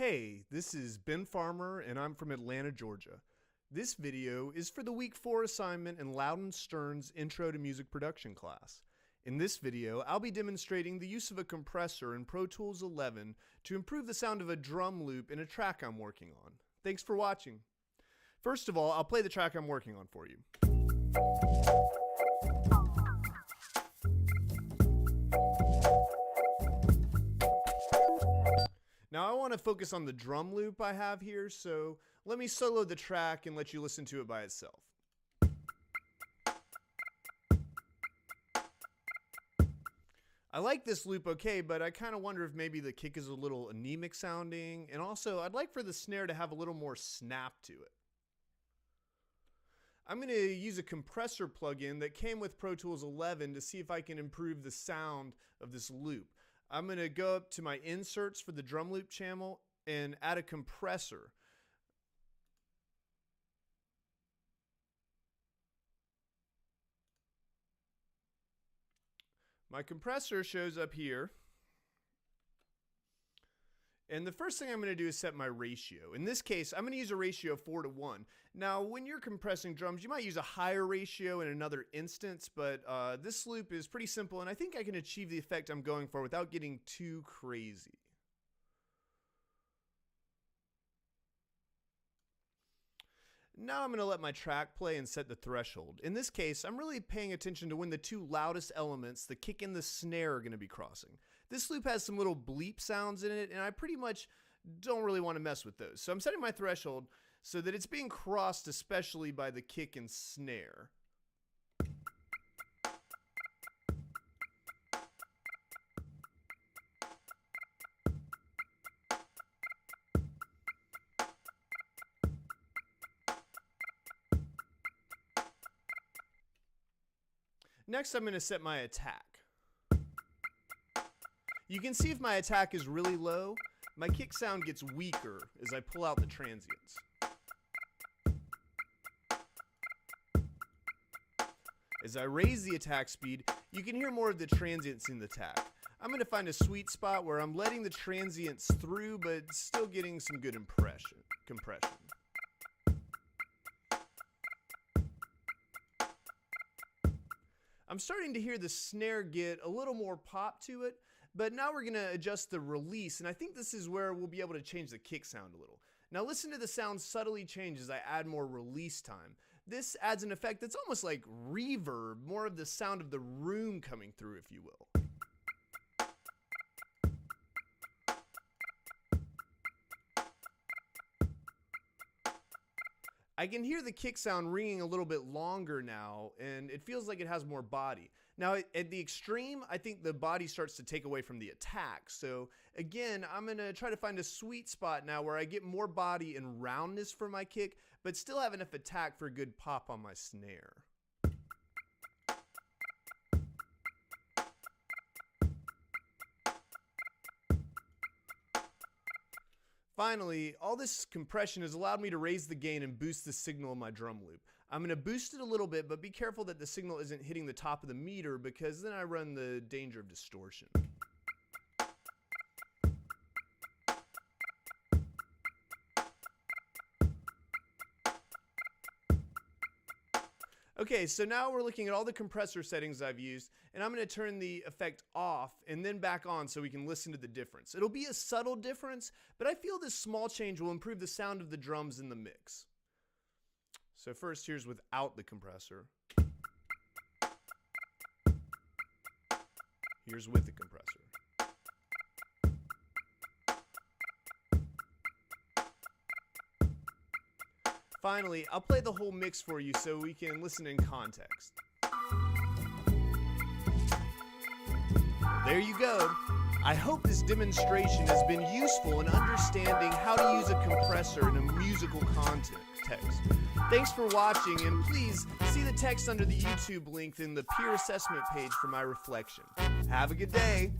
Hey, this is Ben Farmer and I'm from Atlanta, Georgia. This video is for the week 4 assignment in Loudon Stearn's Intro to Music Production class. In this video, I'll be demonstrating the use of a compressor in Pro Tools 11 to improve the sound of a drum loop in a track I'm working on. Thanks for watching. First of all, I'll play the track I'm working on for you. Now I want to focus on the drum loop I have here, so let me solo the track and let you listen to it by itself. I like this loop okay, but I kind of wonder if maybe the kick is a little anemic sounding, and also I'd like for the snare to have a little more snap to it. I'm going to use a compressor plugin that came with Pro Tools 11 to see if I can improve the sound of this loop. I'm going to go up to my inserts for the drum loop channel and add a compressor. My compressor shows up here. And the first thing I'm going to do is set my ratio. In this case, I'm going to use a ratio of 4:1. Now, when you're compressing drums, you might use a higher ratio in another instance, but this loop is pretty simple, and I think I can achieve the effect I'm going for without getting too crazy. Now I'm going to let my track play and set the threshold. In this case, I'm really paying attention to when the two loudest elements, the kick and the snare, are going to be crossing. This loop has some little bleep sounds in it, and I pretty much don't really want to mess with those. So I'm setting my threshold so that it's being crossed especially by the kick and snare. Next, I'm going to set my attack. You can see if my attack is really low, my kick sound gets weaker as I pull out the transients. As I raise the attack speed, you can hear more of the transients in the attack. I'm going to find a sweet spot where I'm letting the transients through, but still getting some good compression. I'm starting to hear the snare get a little more pop to it, but now we're going to adjust the release, and I think this is where we'll be able to change the kick sound a little. Now listen to the sound subtly change as I add more release time. This adds an effect that's almost like reverb, more of the sound of the room coming through, if you will. I can hear the kick sound ringing a little bit longer now, and it feels like it has more body. Now, at the extreme, I think the body starts to take away from the attack. So again, I'm going to try to find a sweet spot now where I get more body and roundness for my kick, but still have enough attack for a good pop on my snare. Finally, all this compression has allowed me to raise the gain and boost the signal in my drum loop. I'm going to boost it a little bit, but be careful that the signal isn't hitting the top of the meter, because then I run the danger of distortion. Okay, so now we're looking at all the compressor settings I've used, and I'm going to turn the effect off and then back on so we can listen to the difference. It'll be a subtle difference, but I feel this small change will improve the sound of the drums in the mix. So first, here's without the compressor. Here's with the compressor. Finally, I'll play the whole mix for you so we can listen in context. There you go. I hope this demonstration has been useful in understanding how to use a compressor in a musical context. Thanks for watching, and please see the text under the YouTube link in the peer assessment page for my reflection. Have a good day.